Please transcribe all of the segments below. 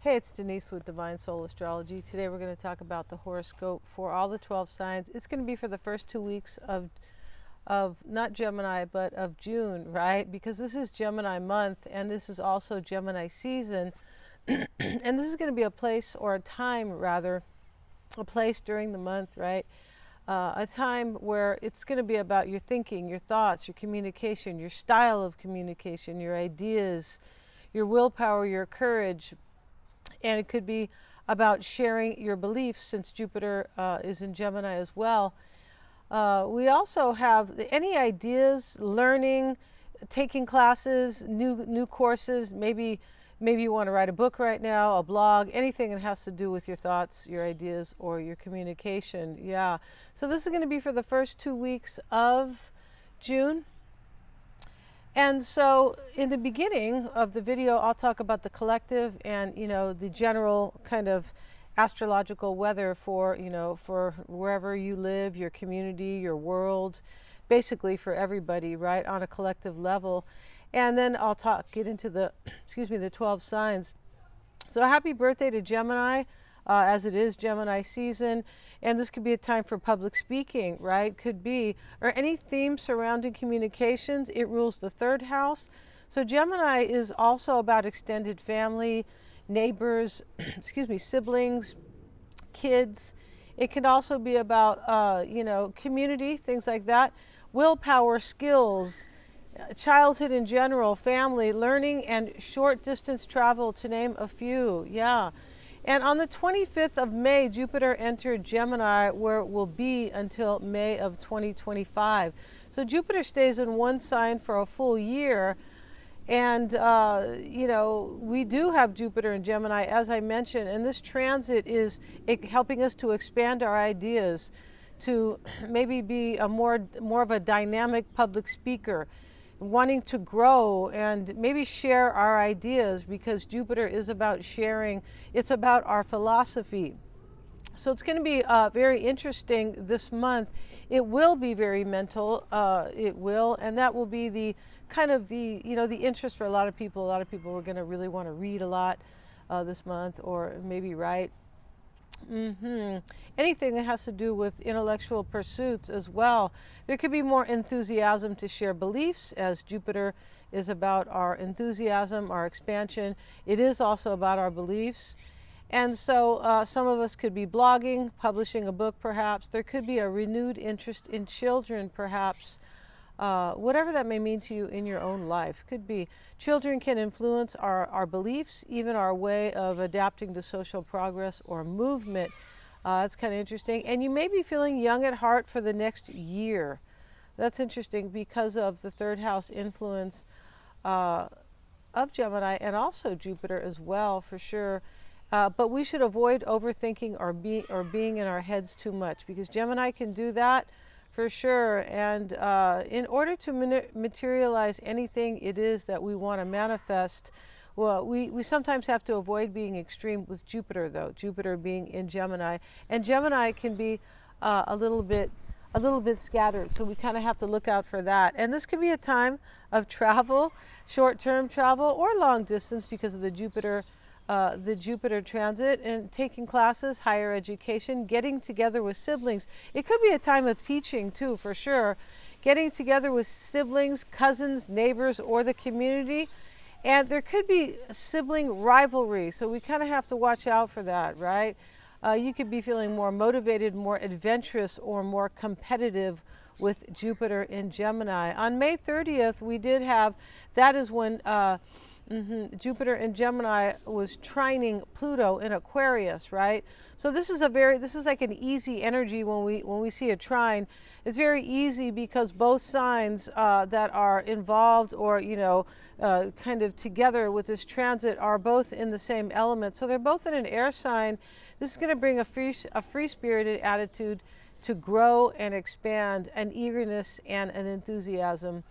Hey, it's Denise with Divine Soul Astrology. Today we're going to talk about the horoscope for all the 12 signs. It's going to be for the first 2 weeks of not Gemini, but of June, right? Because this is Gemini month and this is also Gemini season. And this is going to be a place, or a time rather, a place during the month, right? A time where it's going to be about your thinking, your thoughts, your communication, your style of communication, your ideas, your willpower, your courage. And it could be about sharing your beliefs, since Jupiter is in Gemini as well. We also have any ideas, learning, taking classes, new courses. Maybe you want to write a book right now, a blog, anything that has to do with your thoughts, your ideas, or your communication. Yeah. So this is going to be for the first 2 weeks of June. And so in the beginning of the video, I'll talk about the collective and, the general kind of astrological weather for, for wherever you live, your community, your world, basically for everybody, right, on a collective level. And then I'll get into the, the 12 signs. So happy birthday to Gemini, as it is Gemini season. And this could be a time for public speaking, right? Could be, or any theme surrounding communications. It rules the third house. So Gemini is also about extended family, neighbors, siblings, kids. It can also be about, community, things like that. Willpower, skills, childhood in general, family, learning, and short distance travel, to name a few. Yeah. And on the 25th of May, Jupiter entered Gemini, where it will be until May of 2025. So Jupiter stays in one sign for a full year. And, we do have Jupiter in Gemini, as I mentioned, and this transit is helping us to expand our ideas, to maybe be more of a dynamic public speaker, wanting to grow and maybe share our ideas, because Jupiter is about sharing. It's about our philosophy. So it's going to be very interesting this month. It will be very mental. It will, and that will be the kind of the interest for a lot of people. A lot of people are going to really want to read a lot this month, or maybe write. Anything that has to do with intellectual pursuits as well. There could be more enthusiasm to share beliefs, as Jupiter is about our enthusiasm, our expansion. It is also about our beliefs. And so some of us could be blogging, publishing a book perhaps. There could be a renewed interest in children perhaps. Whatever that may mean to you in your own life. Could be children can influence our beliefs, even our way of adapting to social progress or movement. That's kind of interesting. And you may be feeling young at heart for the next year. That's interesting because of the third house influence of Gemini, and also Jupiter as well, for sure. But we should avoid overthinking or being in our heads too much, because Gemini can do that. For sure. And in order to materialize anything it is that we want to manifest, well, we sometimes have to avoid being extreme with Jupiter, though. Jupiter being in Gemini, and Gemini can be a little bit scattered. So we kind of have to look out for that. And this could be a time of travel, short-term travel or long distance, because of the Jupiter transit, and taking classes, higher education, getting together with siblings. It could be a time of teaching too, for sure. Getting together with siblings, cousins, neighbors, or the community. And there could be sibling rivalry, so we kind of have to watch out for that, right? You could be feeling more motivated, more adventurous, or more competitive with Jupiter in Gemini. On May 30th, we did have, that is when Jupiter in Gemini was trining Pluto in Aquarius, right? So this is like an easy energy when we see a trine. It's very easy because both signs that are involved, or kind of together with this transit, are both in the same element. So they're both in an air sign. This is going to bring a free-spirited attitude to grow and expand, an eagerness and an enthusiasm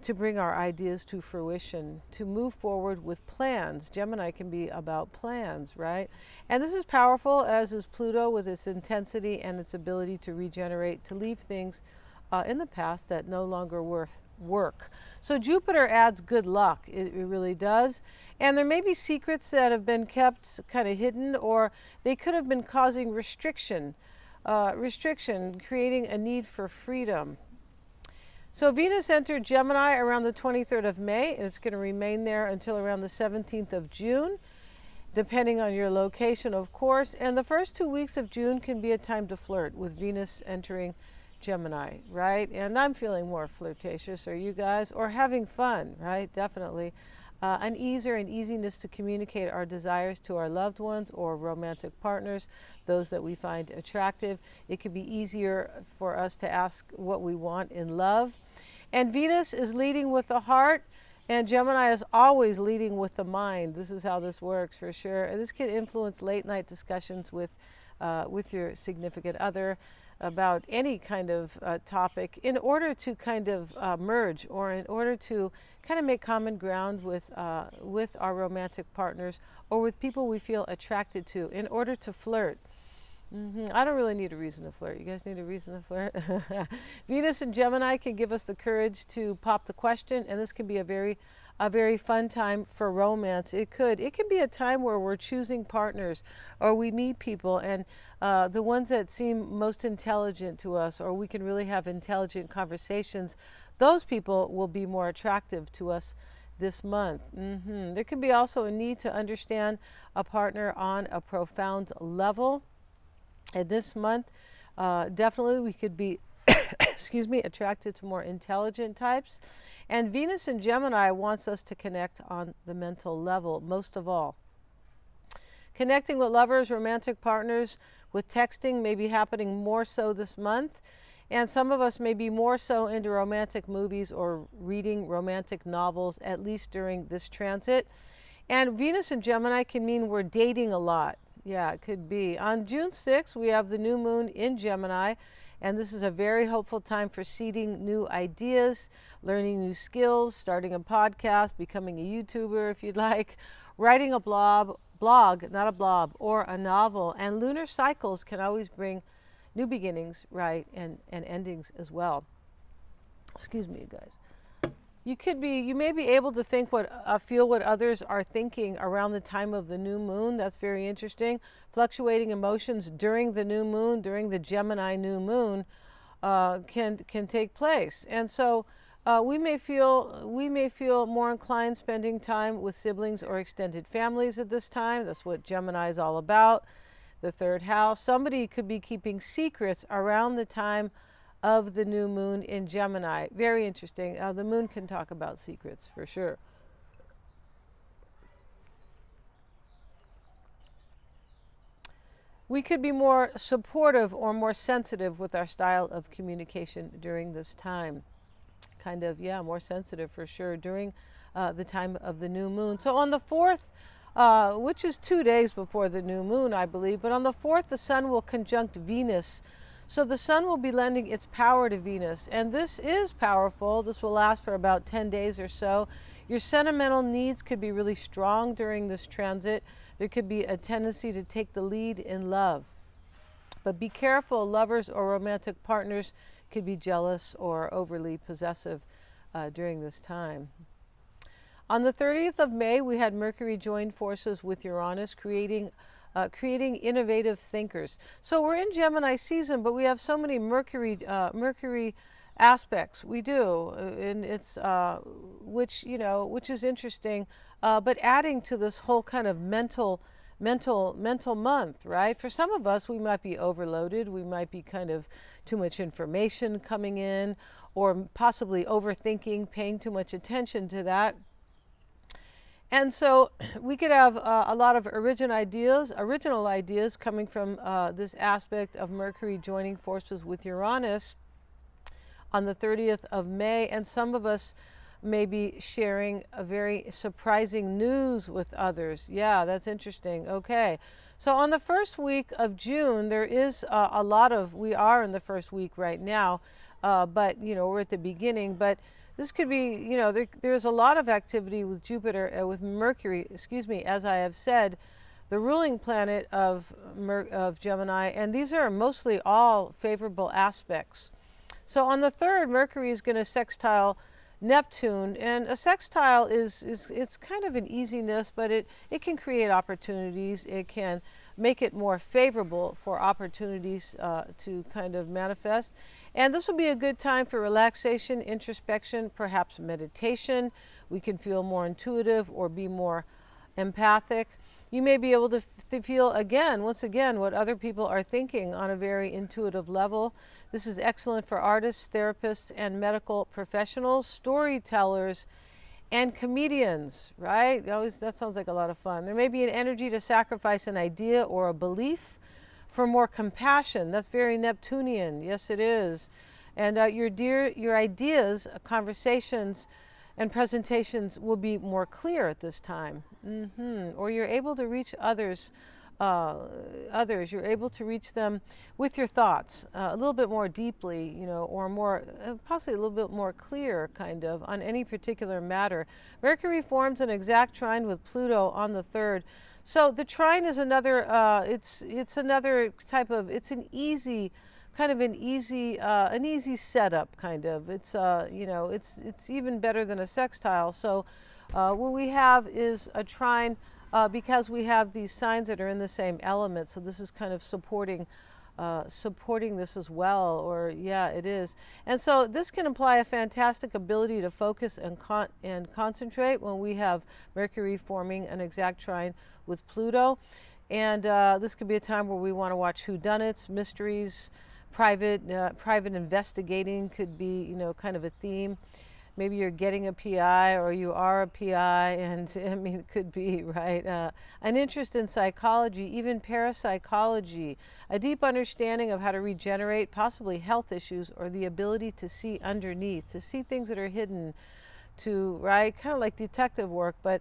to bring our ideas to fruition, to move forward with plans. Gemini can be about plans, right? And this is powerful, as is Pluto, with its intensity and its ability to regenerate, to leave things in the past that no longer work. So Jupiter adds good luck, it really does. And there may be secrets that have been kept kind of hidden, or they could have been causing restriction, creating a need for freedom. So Venus entered Gemini around the 23rd of May, and it's going to remain there until around the 17th of June, depending on your location, of course. And the first 2 weeks of June can be a time to flirt with Venus entering Gemini, right? And I'm feeling more flirtatious, are you guys? Or having fun, right? Definitely. An ease or an easiness to communicate our desires to our loved ones or romantic partners, those that we find attractive. It could be easier for us to ask what we want in love. And Venus is leading with the heart, and Gemini is always leading with the mind. This is how this works for sure. And this can influence late night discussions with your significant other about any kind of topic, in order to kind of merge, or in order to kind of make common ground with our romantic partners, or with people we feel attracted to, in order to flirt. I don't really need a reason to flirt. You guys need a reason to flirt? Venus and Gemini can give us the courage to pop the question, and this can be a very fun time for romance. It can be a time where we're choosing partners, or we meet people, and the ones that seem most intelligent to us, or we can really have intelligent conversations, those people will be more attractive to us this month. There can be also a need to understand a partner on a profound level. And this month, definitely we could be attracted to more intelligent types. And Venus in Gemini wants us to connect on the mental level, most of all. Connecting with lovers, romantic partners, with texting may be happening more so this month. And some of us may be more so into romantic movies or reading romantic novels, at least during this transit. And Venus in Gemini can mean we're dating a lot. Yeah, it could be. On June 6th, we have the new moon in Gemini, and this is a very hopeful time for seeding new ideas, learning new skills, starting a podcast, becoming a YouTuber if you'd like, writing a blog, not a blob, or a novel. And lunar cycles can always bring new beginnings, right, and endings as well. Excuse me, you guys. You may be able to feel what others are thinking around the time of the new moon. That's very interesting. Fluctuating emotions during the new moon, during the Gemini new moon, can take place. And so we may feel more inclined spending time with siblings or extended families at this time. That's what Gemini is all about. The third house. Somebody could be keeping secrets around the time of the new moon in Gemini. Very interesting. The moon can talk about secrets for sure. We could be more supportive or more sensitive with our style of communication during this time. Kind of, yeah, more sensitive for sure during the time of the new moon. So on the 4th, which is 2 days before the new moon, I believe, but on the 4th, the sun will conjunct Venus. So the sun will be lending its power to Venus, and this is powerful. This will last for about 10 days or so. Your sentimental needs could be really strong during this transit. There could be a tendency to take the lead in love. But be careful, lovers or romantic partners could be jealous or overly possessive during this time. On the 30th of May, we had Mercury join forces with Uranus, creating innovative thinkers. So we're in Gemini season, but we have so many Mercury aspects. We do, and it's which is interesting. But adding to this whole kind of mental month, right? For some of us, we might be overloaded. We might be kind of too much information coming in, or possibly overthinking, paying too much attention to that. And so we could have a lot of original ideas coming from this aspect of Mercury joining forces with Uranus on the 30th of May. And some of us may be sharing a very surprising news with others. Yeah, that's interesting. Okay. So on the first week of June, there is we are in the first week right now, but, we're at the beginning. But this could be, there's a lot of activity with with Mercury, as I have said, the ruling planet of Gemini, and these are mostly all favorable aspects. So on the 3rd, Mercury is going to sextile Neptune. And a sextile is it's kind of an easiness, but it can create opportunities. It can make it more favorable for opportunities to kind of manifest. And this will be a good time for relaxation, introspection, perhaps meditation. We can feel more intuitive or be more empathic. You may be able to feel again, once again, what other people are thinking on a very intuitive level. This is excellent for artists, therapists, and medical professionals, storytellers, and comedians, right? That sounds like a lot of fun. There may be an energy to sacrifice an idea or a belief for more compassion. That's very Neptunian. Yes, it is. And your ideas, conversations, and presentations will be more clear at this time. Or you're able to reach others. You're able to reach them with your thoughts a little bit more deeply, or more, possibly a little bit more clear, kind of, on any particular matter. Mercury forms an exact trine with Pluto on the 3rd. So the trine is another, it's another type of, it's an easy, kind of an easy setup, kind of. It's it's even better than a sextile. So what we have is a trine because we have these signs that are in the same element. So this is kind of supporting this as well, or yeah, it is. And so this can imply a fantastic ability to focus and concentrate when we have Mercury forming an exact trine with Pluto. And this could be a time where we want to watch whodunits, mysteries, private investigating could be, kind of a theme. Maybe you're getting a PI or you are a PI, and I mean, it could be, right? An interest in psychology, even parapsychology, a deep understanding of how to regenerate, possibly health issues, or the ability to see underneath, to see things that are hidden, right? Kind of like detective work, but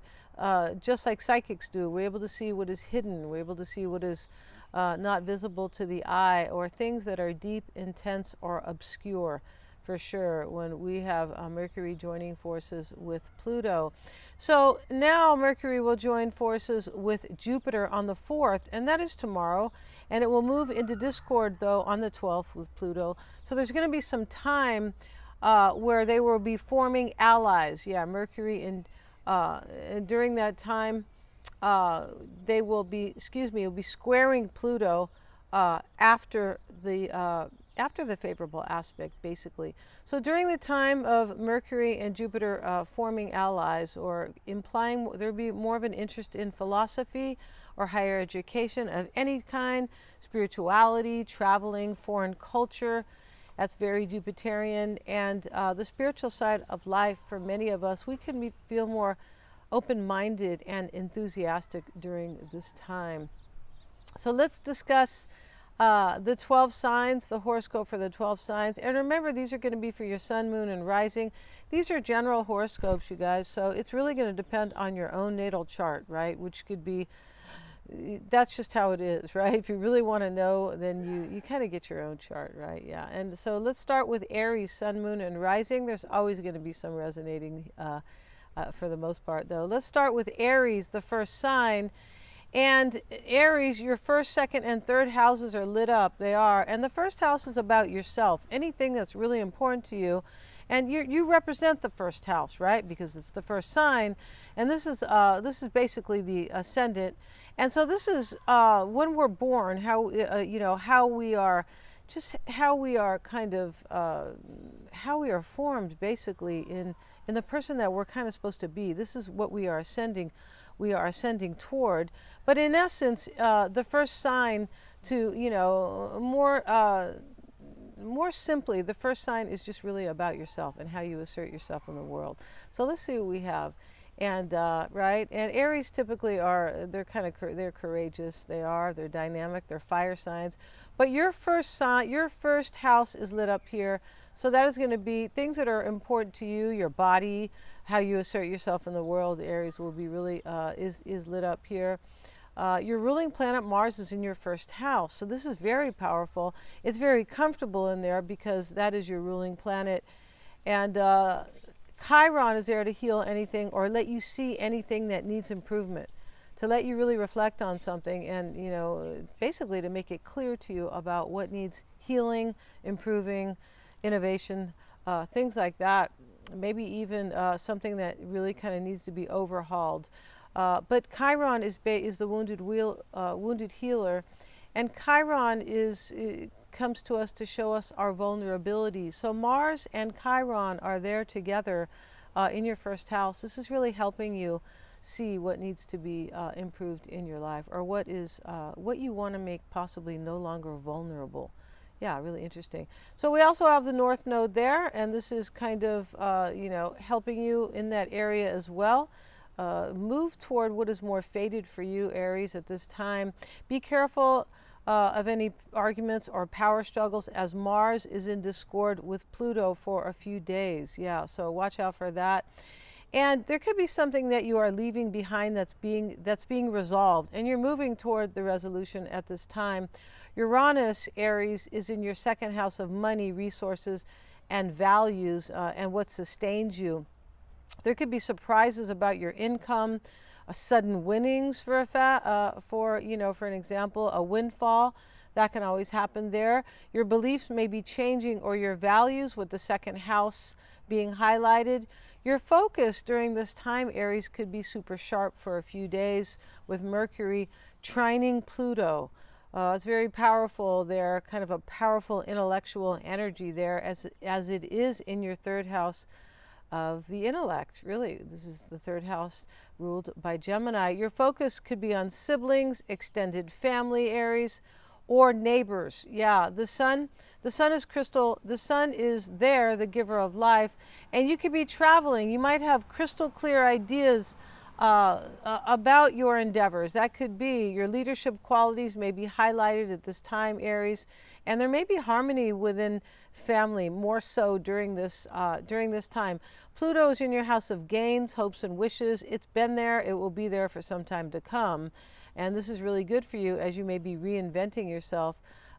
just like psychics do. We're able to see what is hidden. We're able to see what is not visible to the eye, or things that are deep, intense, or obscure, for sure, when we have Mercury joining forces with Pluto. So now Mercury will join forces with Jupiter on the 4th, and that is tomorrow, and it will move into discord, though, on the 12th with Pluto. So there's going to be some time where they will be forming allies. Yeah, Mercury, and during that time, they will be, will be squaring Pluto after the favorable aspect, basically. So during the time of Mercury and Jupiter forming allies, or implying there will be more of an interest in philosophy or higher education of any kind, spirituality, traveling, foreign culture. That's very Jupiterian. And the spiritual side of life, for many of us, we can feel more open-minded and enthusiastic during this time. So let's discuss the 12 signs, the horoscope for the 12 signs. And remember, these are going to be for your sun, moon, and rising. These are general horoscopes, you guys. So it's really going to depend on your own natal chart, right? Which could be, that's just how it is, right? If you really want to know, then you kind of get your own chart, right? Yeah. And so let's start with Aries, sun, moon, and rising. There's always going to be some resonating for the most part, though. Let's start with Aries, the first sign. And Aries, your first, second, and third houses are lit up. They are. And the first house is about yourself, anything that's really important to you. And you represent the first house, right? Because it's the first sign. And this is basically the ascendant. And so this is when we're born, how we are, just how we are kind of, how we are formed, basically, in the person that we're kind of supposed to be. This is what we are ascending toward. But in essence, the first sign, to more simply, the first sign is just really about yourself and how you assert yourself in the world. So let's see what we have. And right, and Aries typically they're courageous. They're dynamic. They're fire signs. But your first house is lit up here. So that is going to be things that are important to you, your body, how you assert yourself in the world. Aries will be really is lit up here. Your ruling planet Mars is in your first house, so this is very powerful. It's very comfortable in there because that is your ruling planet. And Chiron is there to heal anything or let you see anything that needs improvement, to let you really reflect on something, and basically to make it clear to you about what needs healing, improving, innovation, things like that. maybe even something that really kind of needs to be overhauled. But Chiron is the wounded healer, and Chiron comes to us to show us our vulnerabilities. So Mars and Chiron are there together in your first house. This is really helping you see what needs to be improved in your life, or what you want to make possibly no longer vulnerable. Yeah, really interesting. So we also have the North Node there, and this is kind of, helping you in that area as well. Move toward what is more fated for you, Aries, at this time. Be careful of any arguments or power struggles, as Mars is in discord with Pluto for a few days. Yeah, so watch out for that. And there could be something that you are leaving behind that's being resolved, and you're moving toward the resolution at this time. Uranus, Aries, is in your second house of money, resources, and values, and what sustains you. There could be surprises about your income, sudden winnings for an example, a windfall. That can always happen there. Your beliefs may be changing, or your values, with the second house being highlighted. Your focus during this time, Aries, could be super sharp for a few days with Mercury trining Pluto. It's very powerful there, kind of a powerful intellectual energy there, as it is in your third house of the intellect. Really, this is the third house ruled by Gemini. Your focus could be on siblings, extended family, Aries, or neighbors. Yeah, the sun is crystal. The sun is there, the giver of life, and you could be traveling. You might have crystal clear ideas about your endeavors. That could be your leadership qualities may be highlighted at this time, Aries, and there may be harmony within family more so during this time. Pluto is in your house of gains, hopes, and wishes. It's been there. It will be there for some time to come. And this is really good for you, as you may be reinventing yourself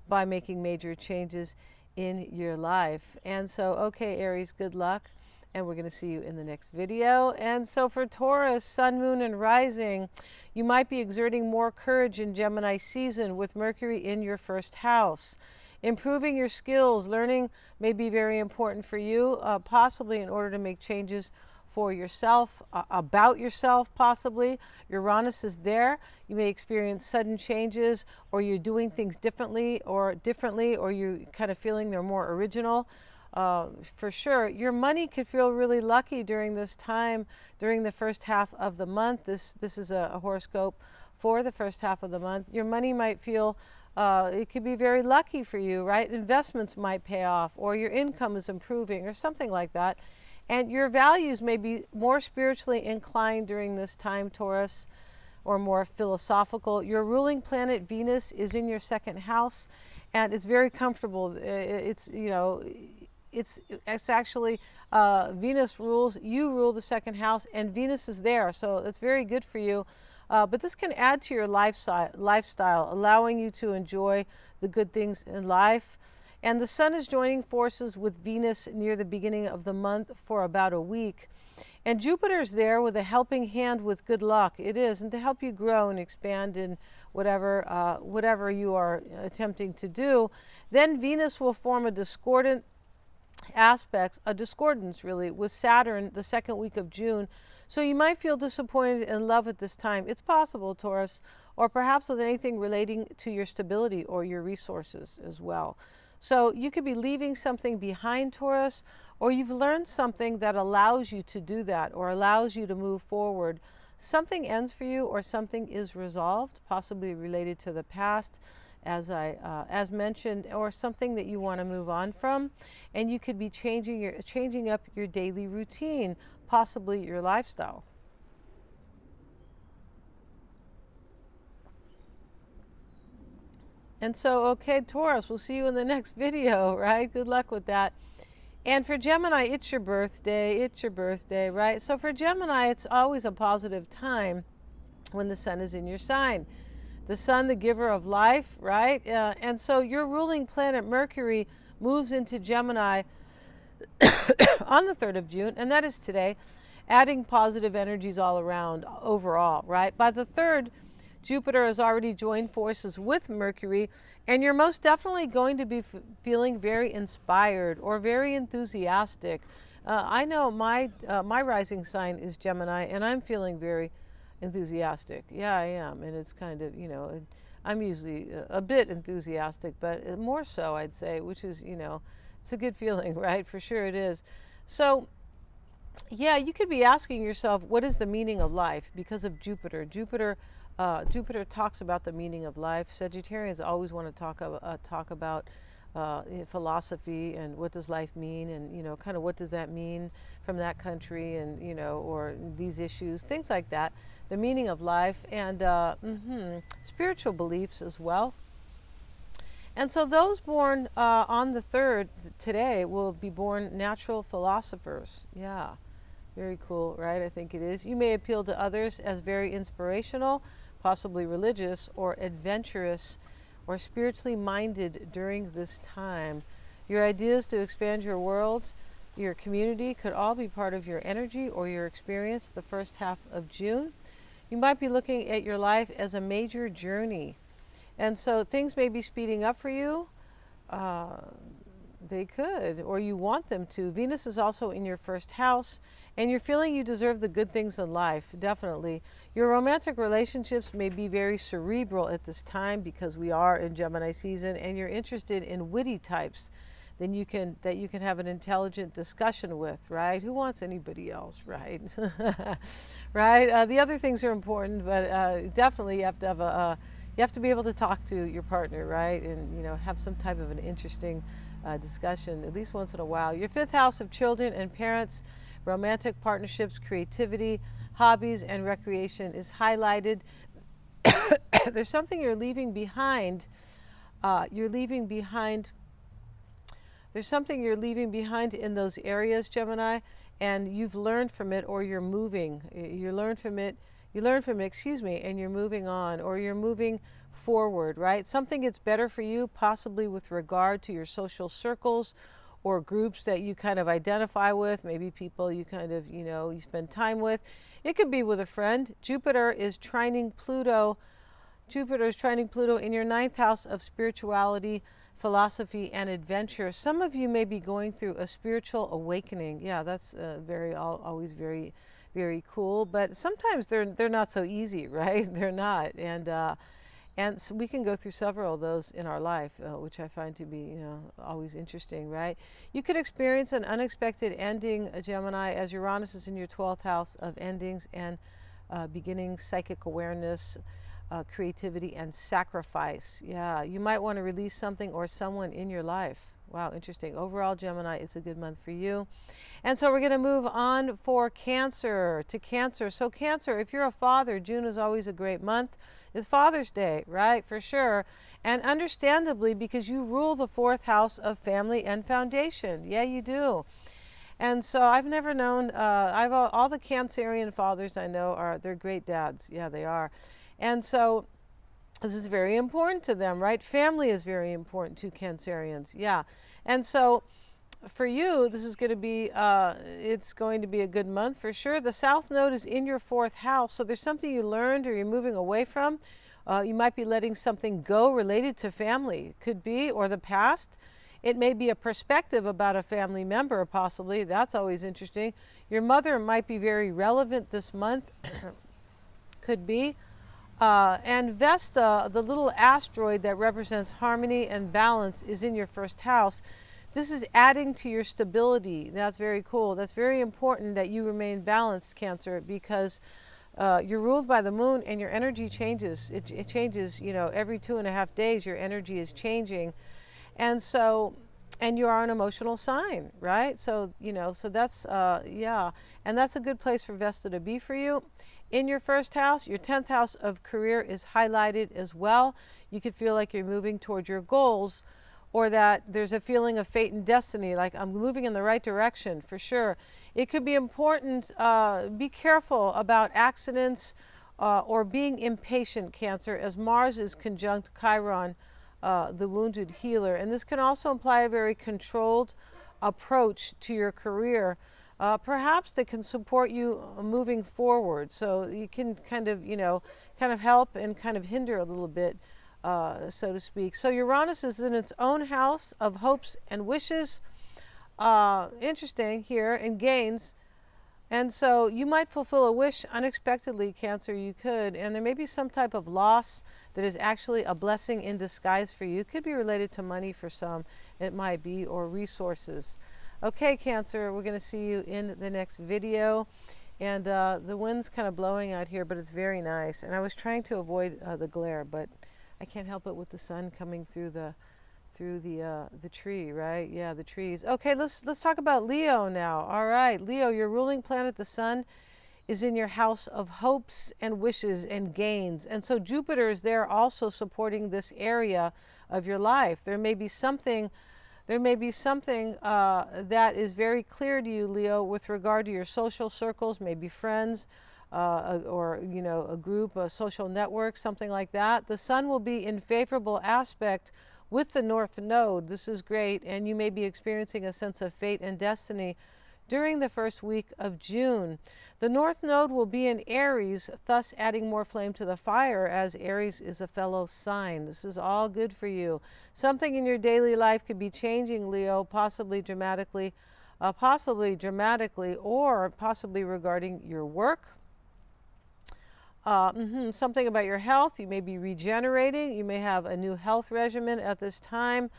by making major changes in your life. And so, okay, Aries, good luck. And we're going to see you in the next video. And so for Taurus, Sun, Moon, and Rising, you might be exerting more courage in Gemini season with Mercury in your first house. Improving your skills, learning may be very important for you, possibly in order to make changes for yourself, about yourself, possibly. Uranus is there. You may experience sudden changes, or you're doing things differently, or you're kind of feeling they're more original. For sure, your money could feel really lucky during this time, during the first half of the month. This is a horoscope for the first half of the month. Your money might feel it could be very lucky for you, right? Investments might pay off, or your income is improving, or something like that. And your values may be more spiritually inclined during this time, Taurus, or more philosophical. Your ruling planet, Venus, is in your second house, and it's very comfortable. It's actually Venus rules, you rule the second house, and Venus is there, so it's very good for you. But this can add to your lifestyle, allowing you to enjoy the good things in life. And the sun is joining forces with Venus near the beginning of the month for about a week. And Jupiter's there with a helping hand with good luck. It is, and to help you grow and expand in whatever you are attempting to do. Then Venus will form a discordance really, with Saturn the second week of June. So you might feel disappointed in love at this time. It's possible, Taurus, or perhaps with anything relating to your stability or your resources as well. So you could be leaving something behind, Taurus, or you've learned something that allows you to do that, or allows you to move forward. Something ends for you, or something is resolved, possibly related to the past, as mentioned, or something that you want to move on from. And you could be changing up your daily routine, possibly your lifestyle. And so, okay, Taurus, we'll see you in the next video, right? Good luck with that. And for Gemini, it's your birthday, right? So for Gemini, it's always a positive time when the sun is in your sign. The sun, the giver of life, right? And so your ruling planet, Mercury, moves into Gemini on the 3rd of June, and that is today, adding positive energies all around overall, right? By the 3rd, Jupiter has already joined forces with Mercury, and you're most definitely going to be feeling very inspired or very enthusiastic. I know my rising sign is Gemini, and I'm feeling very enthusiastic. Yeah, I am, and it's kind of, I'm usually a bit enthusiastic, but more so, I'd say, which is, it's a good feeling, right? For sure it is. So, yeah, you could be asking yourself, what is the meaning of life? Because of Jupiter. Jupiter talks about the meaning of life. Sagittarians always want to talk about philosophy and what does life mean, and kind of what does that mean from that country, and or these issues, things like that. The meaning of life and spiritual beliefs as well. And so those born on the 3rd today will be born natural philosophers. Yeah. Very cool, right? I think it is. You may appeal to others as very inspirational, possibly religious, or adventurous, or spiritually minded during this time. Your ideas to expand your world, your community, could all be part of your energy or your experience the first half of June. You might be looking at your life as a major journey. And so things may be speeding up for you. They could, or you want them to. Venus is also in your first house, and you're feeling you deserve the good things in life, definitely. Your romantic relationships may be very cerebral at this time because we are in Gemini season, and you're interested in witty types that you can have an intelligent discussion with, right? Who wants anybody else, right? Right? The other things are important, but definitely you have to have you have to be able to talk to your partner, right? And have some type of an interesting discussion at least once in a while. Your 5th house of children and parents, romantic partnerships, creativity, hobbies, and recreation is highlighted. There's something you're leaving behind. There's something you're leaving behind in those areas, Gemini, and you've learned from it, or you're moving. You learn from it, excuse me, and you're moving on, or you're moving forward, right? Something gets better for you, possibly with regard to your social circles or groups that you kind of identify with, maybe people you kind of, you spend time with. It could be with a friend. Jupiter is trining Pluto. Jupiter is trining Pluto in your 9th house of spirituality, philosophy, and adventure. Some of you may be going through a spiritual awakening. Yeah, that's always very, very cool. But sometimes they're not so easy, right? They're not, and so we can go through several of those in our life, which I find to be, always interesting, right? You could experience an unexpected ending, Gemini, as Uranus is in your 12th house of endings and beginnings, psychic awareness, creativity, and sacrifice. Yeah, you might want to release something or someone in your life. Wow, interesting. Overall, Gemini, it's a good month for you. And so we're going to move on for Cancer, to Cancer. So Cancer, if you're a father, June is always a great month. It's Father's Day, right? For sure. And understandably, because you rule the 4th house of family and foundation. Yeah, you do. And so I've never known, all the Cancerian fathers I know they're great dads. Yeah, they are. And so this is very important to them, right? Family is very important to Cancerians. Yeah. And so for you, this is going to be, it's going to be a good month for sure. The South Node is in your 4th house. So there's something you learned or you're moving away from. You might be letting something go related to family, could be, or the past. It may be a perspective about a family member, possibly. That's always interesting. Your mother might be very relevant this month, could be. And Vesta, the little asteroid that represents harmony and balance, is in your 1st house. This is adding to your stability. That's very cool. That's very important that you remain balanced, Cancer, because you're ruled by the moon and your energy changes. It changes, every 2.5 days your energy is changing. And so, and you are an emotional sign, right? So, so that's, yeah. And that's a good place for Vesta to be for you. In your 1st house, your 10th house of career is highlighted as well. You could feel like you're moving towards your goals, or that there's a feeling of fate and destiny, like I'm moving in the right direction, for sure. It could be important, be careful about accidents or being impatient, Cancer, as Mars is conjunct Chiron, the wounded healer. And this can also imply a very controlled approach to your career, perhaps that can support you moving forward. So you can kind of help and kind of hinder a little bit, so to speak. So Uranus is in its own house of hopes and wishes. interesting here, and gains. And so you might fulfill a wish unexpectedly, Cancer, you could. And there may be some type of loss that is actually a blessing in disguise for you. It could be related to money for some, it might be, or resources. Okay, Cancer, we're going to see you in the next video. And the wind's kind of blowing out here, but it's very nice. And I was trying to avoid the glare, but I can't help it with the sun coming through the tree, right? Yeah, the trees. Okay, let's talk about Leo now. All right, Leo, your ruling planet, the sun, is in your house of hopes and wishes and gains. And so Jupiter is there also supporting this area of your life. There may be something that is very clear to you, Leo, with regard to your social circles, maybe friends, or a group, a social network, something like that. The sun will be in favorable aspect with the North Node. This is great, and you may be experiencing a sense of fate and destiny during the first week of June. The North Node will be in Aries, thus adding more flame to the fire, as Aries is a fellow sign. This is all good for you. Something in your daily life could be changing, Leo, possibly dramatically, or possibly regarding your work. Something about your health. You may be regenerating. You may have a new health regimen at this time.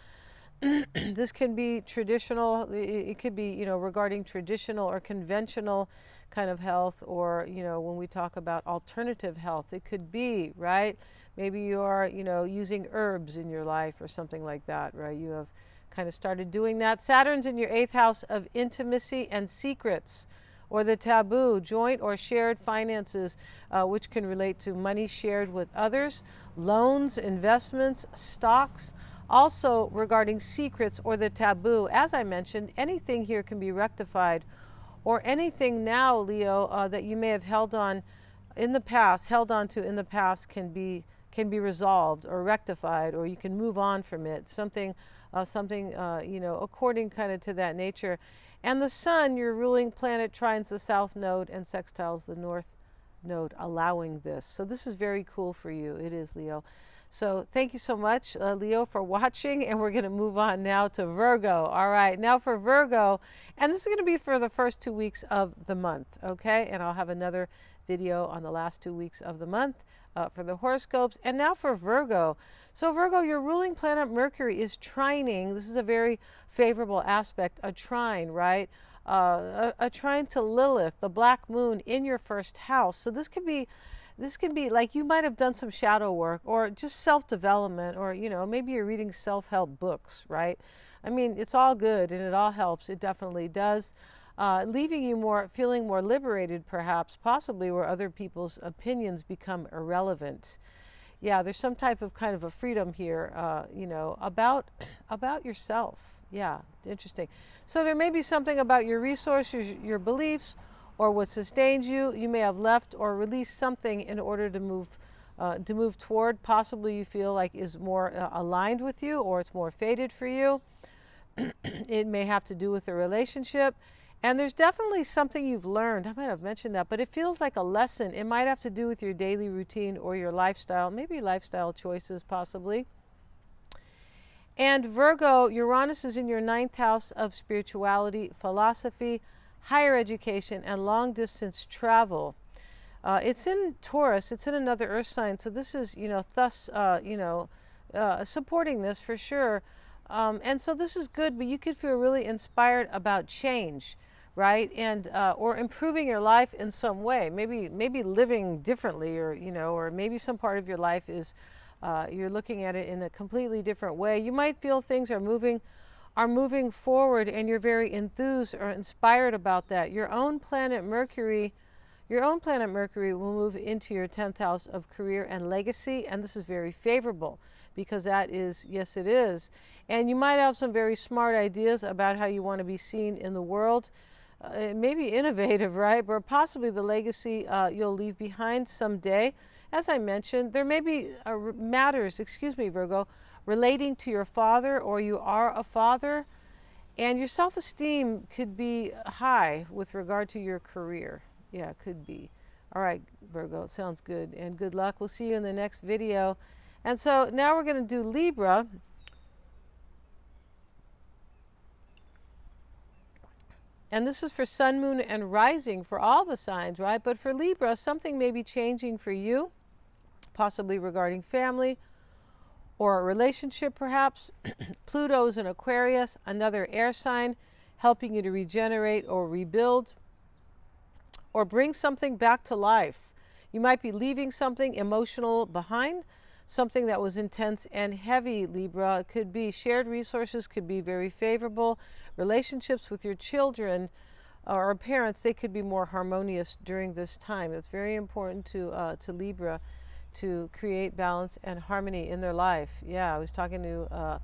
This can be traditional. It could be, regarding traditional or conventional kind of health, or, when we talk about alternative health, it could be, right? Maybe you are, using herbs in your life or something like that, right? You have kind of started doing that. Saturn's in your 8th house of intimacy and secrets, or the taboo, joint or shared finances, which can relate to money shared with others, loans, investments, stocks. Also regarding secrets or the taboo, as I mentioned, anything here can be rectified, or anything now, Leo, that you may have held on to in the past can be resolved or rectified, or you can move on from it. Something, according kind of to that nature. And the sun, your ruling planet, trines the South Node and sextiles the North Node, allowing this. So this is very cool for you. It is, Leo. So thank you so much, Leo, for watching, and we're going to move on now to Virgo. All right, now for Virgo, and this is going to be for the first 2 weeks of the month, okay? And I'll have another video on the last 2 weeks of the month for the horoscopes. And now for Virgo. So Virgo, your ruling planet Mercury is trining. This is a very favorable aspect, a trine, right? A trine to Lilith, the black moon, in your first house. So this can be like you might have done some shadow work, or just self-development, or maybe you're reading self-help books, right? I mean, it's all good and it all helps. It definitely does. Leaving you feeling more liberated, perhaps, possibly, where other people's opinions become irrelevant. Yeah, there's some type of kind of a freedom here, about yourself. Yeah, interesting. So there may be something about your resources, your beliefs, or what sustains you. You may have left or released something in order to move toward, possibly you feel like is more aligned with you, or it's more fated for you. It may have to do with a relationship. And there's definitely something you've learned. I might have mentioned that, but it feels like a lesson. It might have to do with your daily routine or your lifestyle, maybe lifestyle choices, possibly. And Virgo, Uranus is in your 9th house of spirituality, philosophy, higher education, and long-distance travel. It's in Taurus. It's in another earth sign. So this is, thus, supporting this for sure. And so this is good, but you could feel really inspired about change, right? And or improving your life in some way. Maybe living differently, or or maybe some part of your life is you're looking at it in a completely different way. You might feel things are moving forward, and you're very enthused or inspired about that. Your own planet Mercury will move into your 10th house of career and legacy, and this is very favorable, because that is, yes, it is. And you might have some very smart ideas about how you want to be seen in the world. It may be innovative, right? But possibly the legacy you'll leave behind someday. As I mentioned, there may be matters, Virgo, relating to your father, or you are a father, and your self-esteem could be high with regard to your career. Yeah, it could be. All right, Virgo, it sounds good, and good luck. We'll see you in the next video. And so now we're going to do Libra. And this is for sun, moon, and rising for all the signs, right? But for Libra, something may be changing for you, possibly regarding family or a relationship, perhaps. Pluto is in Aquarius, another air sign, helping you to regenerate or rebuild or bring something back to life. You might be leaving something emotional behind, something that was intense and heavy, Libra. It could be shared resources, could be very favorable. Relationships with your children or parents, they could be more harmonious during this time. It's very important to Libra to create balance and harmony in their life. Yeah, I was talking to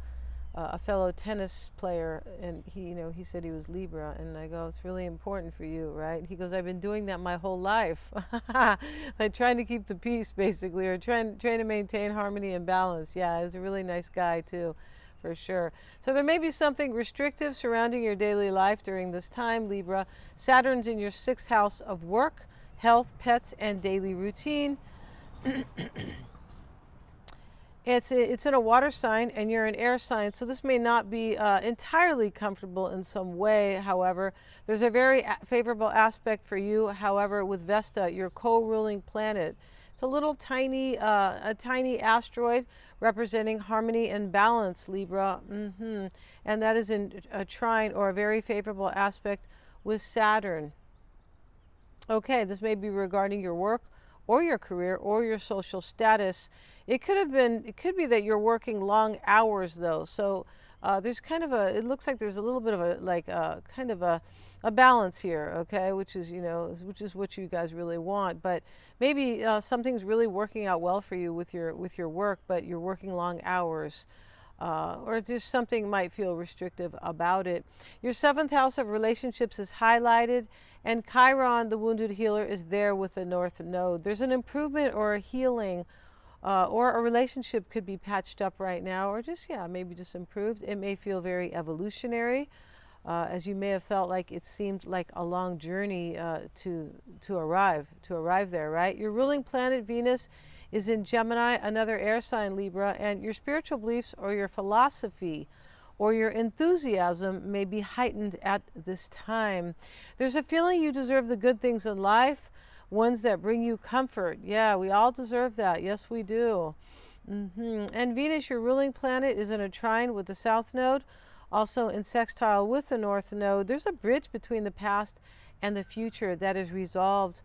a fellow tennis player, and he said he was Libra, and I go, it's really important for you, right? And he goes, I've been doing that my whole life, like trying to keep the peace, basically, or trying to maintain harmony and balance. Yeah, he was a really nice guy too, for sure. So there may be something restrictive surrounding your daily life during this time, Libra. Saturn's in your 6th house of work, health, pets, and daily routine. It's in a water sign and you're an air sign, so this may not be entirely comfortable in some way. However, there's a very favorable aspect for you, however, with Vesta, your co-ruling planet. It's a little tiny asteroid representing harmony and balance, Libra. And that is in a trine or a very favorable aspect with Saturn. Okay, this may be regarding your work or your career or your social status. It could be that you're working long hours though. So there's kind of it looks like there's a little bit of a balance here, okay, which is what you guys really want. But maybe something's really working out well for you with your work, but you're working long hours. Or just something might feel restrictive about it. Your 7th house of relationships is highlighted, and Chiron, the wounded healer, is there with the North Node. There's an improvement or a healing, or a relationship could be patched up right now, or just, maybe just improved. It may feel very evolutionary, as you may have felt like it seemed like a long journey to arrive there, right? Your ruling planet, Venus, is in Gemini, another air sign, Libra, and your spiritual beliefs or your philosophy or your enthusiasm may be heightened at this time. There's a feeling you deserve the good things in life, ones that bring you comfort. Yeah, we all deserve that. Yes, we do. And Venus, your ruling planet, is in a trine with the South Node, also in sextile with the North Node. There's a bridge between the past and the future that is resolved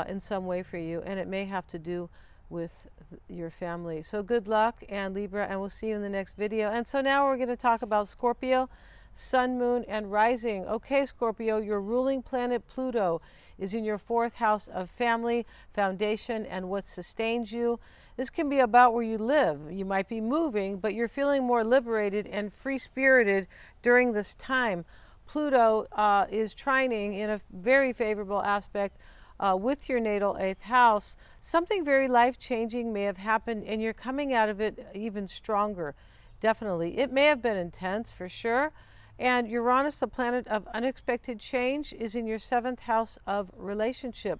in some way for you, and it may have to do with your family. So good luck, and Libra, and we'll see you in the next video. And so now we're going to talk about Scorpio, sun, moon, and rising. Okay, Scorpio, your ruling planet Pluto is in your 4th house of family, foundation, and what sustains you. This can be about where you live. You might be moving, but you're feeling more liberated and free-spirited during this time. Pluto is trining in a very favorable aspect with your natal 8th house. Something very life-changing may have happened, and you're coming out of it even stronger. Definitely. It may have been intense, for sure. And Uranus, the planet of unexpected change, is in your 7th house of relationship.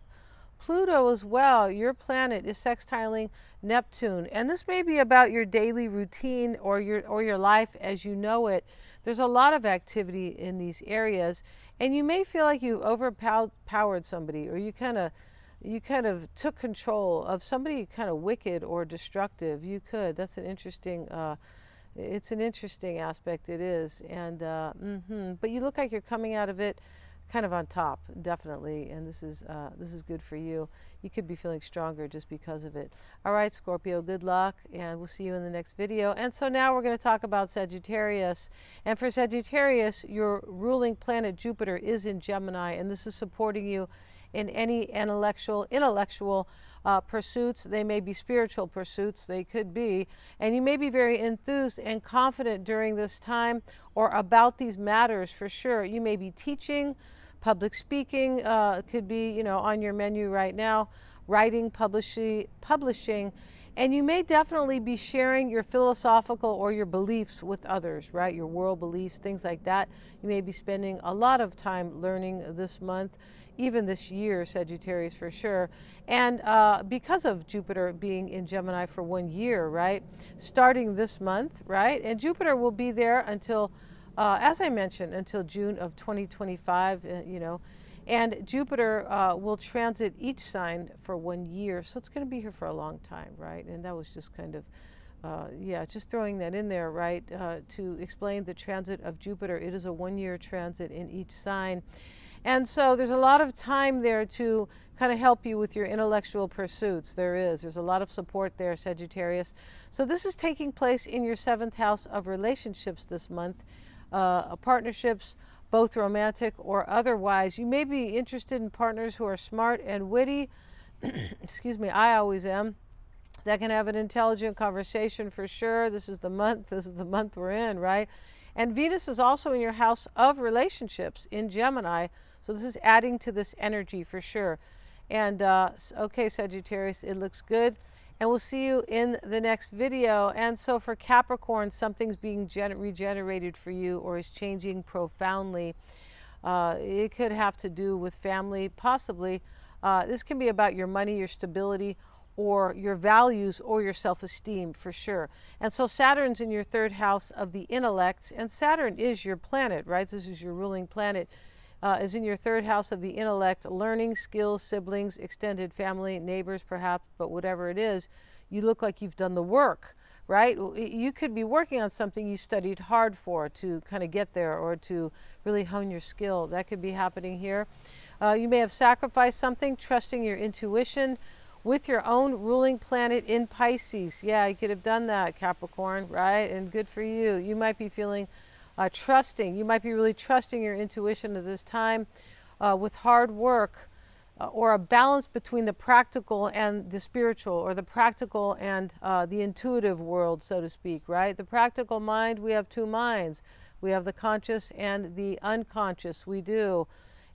Pluto as well, your planet, is sextiling Neptune. And this may be about your daily routine or your life as you know it. There's a lot of activity in these areas, and you may feel like you've overpowered somebody, or you kind of took control of somebody kind of wicked or destructive. You could. That's an interesting it's an interesting aspect. It is. And but you look like you're coming out of it kind of on top, definitely, and this is good for you. You could be feeling stronger just because of it. All right, Scorpio, good luck, and we'll see you in the next video. And so now we're going to talk about Sagittarius. And for Sagittarius, your ruling planet Jupiter is in Gemini, and this is supporting you in any intellectual pursuits. They may be spiritual pursuits, they could be, and you may be very enthused and confident during this time or about these matters, for sure. You may be teaching, public speaking could be on your menu right now, writing, publishing, and you may definitely be sharing your philosophical or your beliefs with others, right? Your world beliefs, things like that. You may be spending a lot of time learning this month, even this year, Sagittarius, for sure. And because of Jupiter being in Gemini for 1 year, right? Starting this month, right? And Jupiter will be there until as I mentioned, until June of 2025, and Jupiter will transit each sign for 1 year. So it's going to be here for a long time, right? And that was just kind of, just throwing that in there, right? To explain the transit of Jupiter. It is a 1 year transit in each sign. And so there's a lot of time there to kind of help you with your intellectual pursuits. There's a lot of support there, Sagittarius. So this is taking place in your 7th house of relationships this month, partnerships, both romantic or otherwise. You may be interested in partners who are smart and witty. Excuse me, I always am. That can have an intelligent conversation for sure. This is the month we're in, right? And Venus is also in your house of relationships in Gemini. So this is adding to this energy for sure. And okay, Sagittarius, it looks good. And we'll see you in the next video. And so for Capricorn, something's being regenerated for you or is changing profoundly. It could have to do with family, possibly. This can be about your money, your stability, or your values or your self-esteem for sure. And so Saturn's in your 3rd house of the intellect, and Saturn is your planet, right? This is your ruling planet. Is in your 3rd house of the intellect, learning, skills, siblings, extended family, neighbors perhaps, but whatever it is, you look like you've done the work, right? You could be working on something you studied hard for to kind of get there or to really hone your skill. That could be happening here. You may have sacrificed something, trusting your intuition with your own ruling planet in Pisces. Yeah, you could have done that, Capricorn, right? And good for you. You might be feeling trusting. You might be really trusting your intuition at this time with hard work or a balance between the practical and the spiritual, or the practical and the intuitive world, so to speak, right? The practical mind, we have 2 minds. We have the conscious and the unconscious. We do.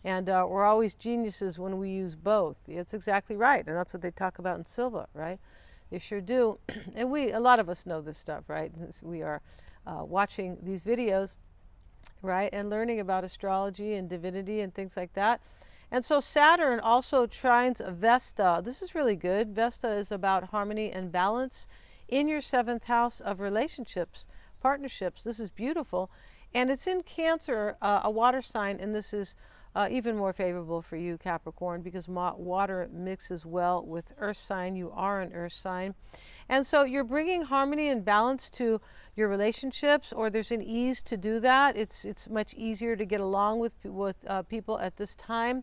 And we're always geniuses when we use both. It's exactly right. And that's what they talk about in Silva, right? They sure do. And a lot of us know this stuff, right? We are watching these videos, right, and learning about astrology and divinity and things like that. And so Saturn also trines Vesta. This is really good. Vesta is about harmony and balance in your 7th house of relationships, partnerships. This is beautiful. And it's in Cancer, a water sign, and this is even more favorable for you, Capricorn, because water mixes well with earth sign. You are an earth sign. And so you're bringing harmony and balance to your relationships, or there's an ease to do that. It's much easier to get along with people at this time,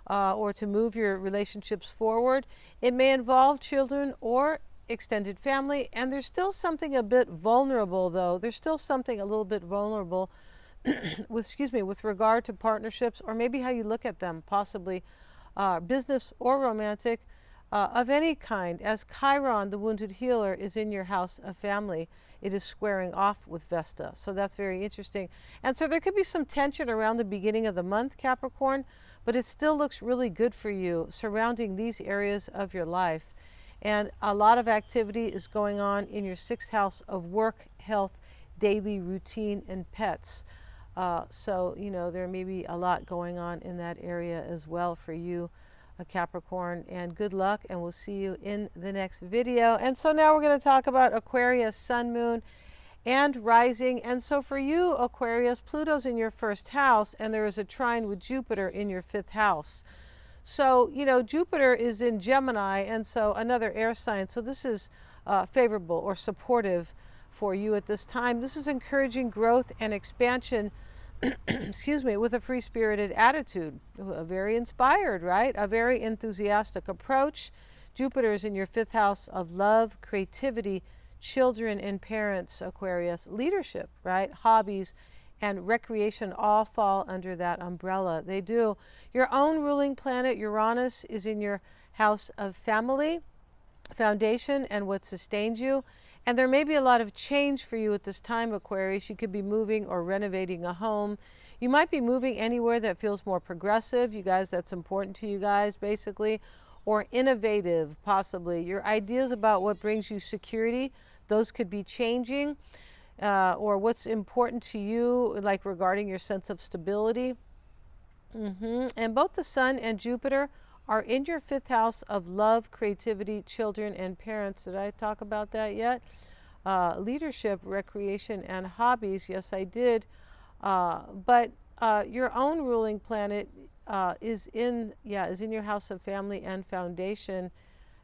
or to move your relationships forward. It may involve children or extended family, and there's still something a bit vulnerable, though. There's still something a little bit vulnerable with regard to partnerships, or maybe how you look at them, possibly business or romantic, of any kind. As Chiron, the wounded healer, is in your house of family, it is squaring off with Vesta. So that's very interesting. And so there could be some tension around the beginning of the month, Capricorn, but it still looks really good for you surrounding these areas of your life. And a lot of activity is going on in your 6th house of work, health, daily routine, and pets. So, there may be a lot going on in that area as well for you, Capricorn, and good luck, and we'll see you in the next video. And so now we're going to talk about Aquarius, Sun, Moon, and Rising. And so for you, Aquarius, Pluto's in your 1st house, and there is a trine with Jupiter in your 5th house. So, Jupiter is in Gemini, and so another air sign. So this is favorable or supportive for you at this time. This is encouraging growth and expansion, excuse me, with a free-spirited attitude, very inspired, right? A very enthusiastic approach. Jupiter is in your 5th house of love, creativity, children and parents, Aquarius. Leadership, right? Hobbies and recreation all fall under that umbrella. They do. Your own ruling planet, Uranus, is in your house of family, foundation, and what sustains you. And there may be a lot of change for you at this time, Aquarius. You could be moving or renovating a home. You might be moving anywhere that feels more progressive. You guys, that's important to you guys, basically. Or innovative, possibly. Your ideas about what brings you security, those could be changing. Or what's important to you, like regarding your sense of stability. And both the Sun and Jupiter are in your 5th house of love, creativity, children, and parents. Did I talk about that yet? Leadership, recreation, and hobbies. Yes, I did. But your own ruling planet is in your house of family and foundation.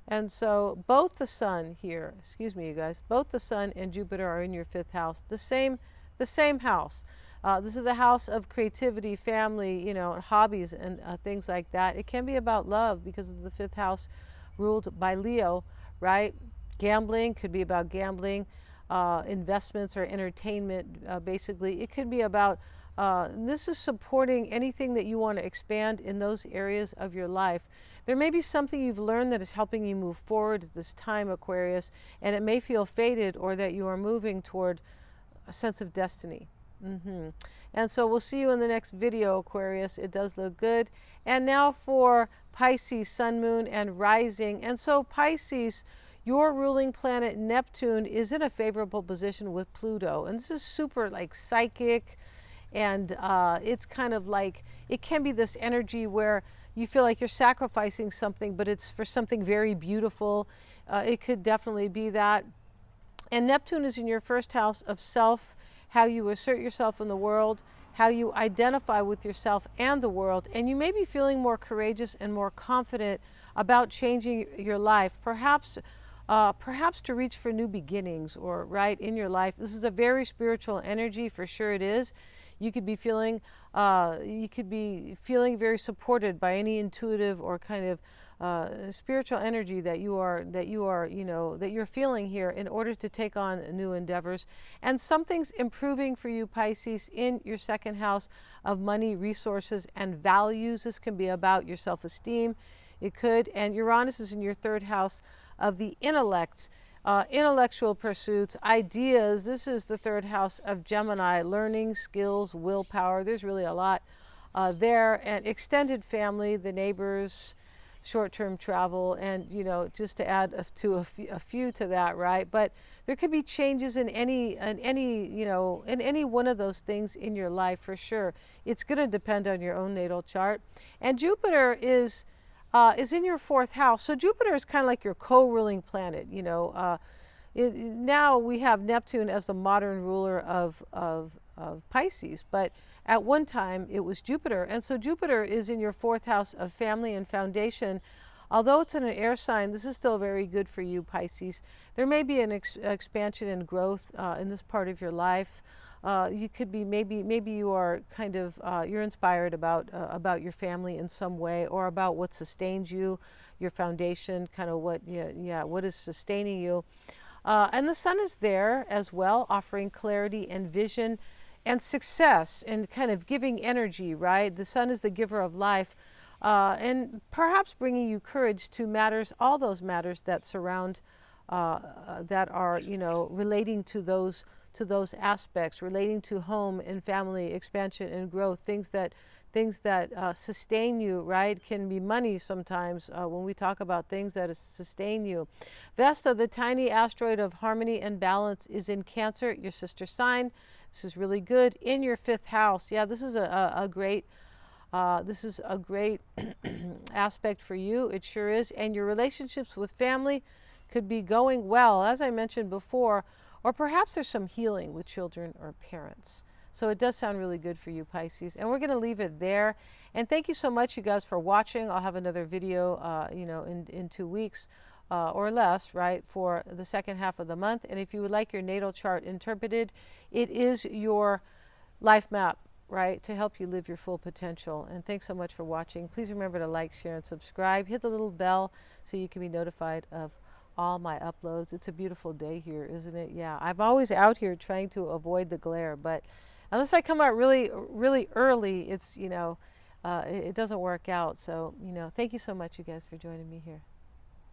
And so both the sun here, excuse me, you guys, both the sun and Jupiter are in your fifth house, the same house. This is the house of creativity, family, hobbies and things like that. It can be about love because of the fifth house ruled by Leo, right? Gambling could be about gambling, investments or entertainment, basically. It could be about, this is supporting anything that you want to expand in those areas of your life. There may be something you've learned that is helping you move forward at this time, Aquarius, and it may feel fated or that you are moving toward a sense of destiny. And so we'll see you in the next video, Aquarius. It does look good. And now for Pisces, Sun, Moon, and Rising. And so Pisces, your ruling planet Neptune is in a favorable position with Pluto. And this is super like psychic. And it's kind of like, it can be this energy where you feel like you're sacrificing something, but it's for something very beautiful. It could definitely be that. And Neptune is in your first house of self, how you assert yourself in the world, how you identify with yourself and the world. And you may be feeling more courageous and more confident about changing your life, perhaps to reach for new beginnings or right in your life. This is a very spiritual energy, for sure it is. You could be feeling very supported by any intuitive or kind of spiritual energy that you're feeling here in order to take on new endeavors. And something's improving for you, Pisces, in your second house of money, resources, and values. This can be about your self-esteem. It could. And Uranus is in your third house of the intellect, intellectual pursuits, ideas. This is the third house of Gemini, learning, skills, willpower. There's really a lot there. And extended family, the neighbors, short-term travel, and just to add a few to that, right? But there could be changes in any one of those things in your life, for sure. It's going to depend on your own natal chart. And Jupiter is in your fourth house. So Jupiter is kind of like your co-ruling planet. Now we have Neptune as the modern ruler of Pisces, but at one time it was Jupiter. And so Jupiter is in your fourth house of family and foundation. Although it's in an air sign, this is still very good for you, Pisces. There may be an expansion and growth in this part of your life. You could be maybe you are kind of you're inspired about your family in some way, or about what sustains you, your foundation, kind of what is sustaining you. And the sun is there as well, offering clarity and vision and success and kind of giving energy, right? The sun is the giver of life, and perhaps bringing you courage to matters, all those matters that surround, that are relating to those aspects, relating to home and family expansion and growth, things that sustain you, right? Can be money sometimes when we talk about things that sustain you. Vesta, the tiny asteroid of harmony and balance, is in Cancer, your sister sign. This is really good in your fifth house. Yeah, this is a great aspect for you. It sure is. And your relationships with family could be going well, as I mentioned before. Or perhaps there's some healing with children or parents. So it does sound really good for you, Pisces. And we're going to leave it there. And thank you so much, you guys, for watching. I'll have another video, in 2 weeks or less, right, for the second half of the month. And if you would like your natal chart interpreted, it is your life map, right, to help you live your full potential. And thanks so much for watching. Please remember to like, share, and subscribe. Hit the little bell so you can be notified of all my uploads. It's a beautiful day here, isn't it? Yeah, I'm always out here trying to avoid the glare, but unless I come out really, really early, it's, it doesn't work out. So, thank you so much, you guys, for joining me here.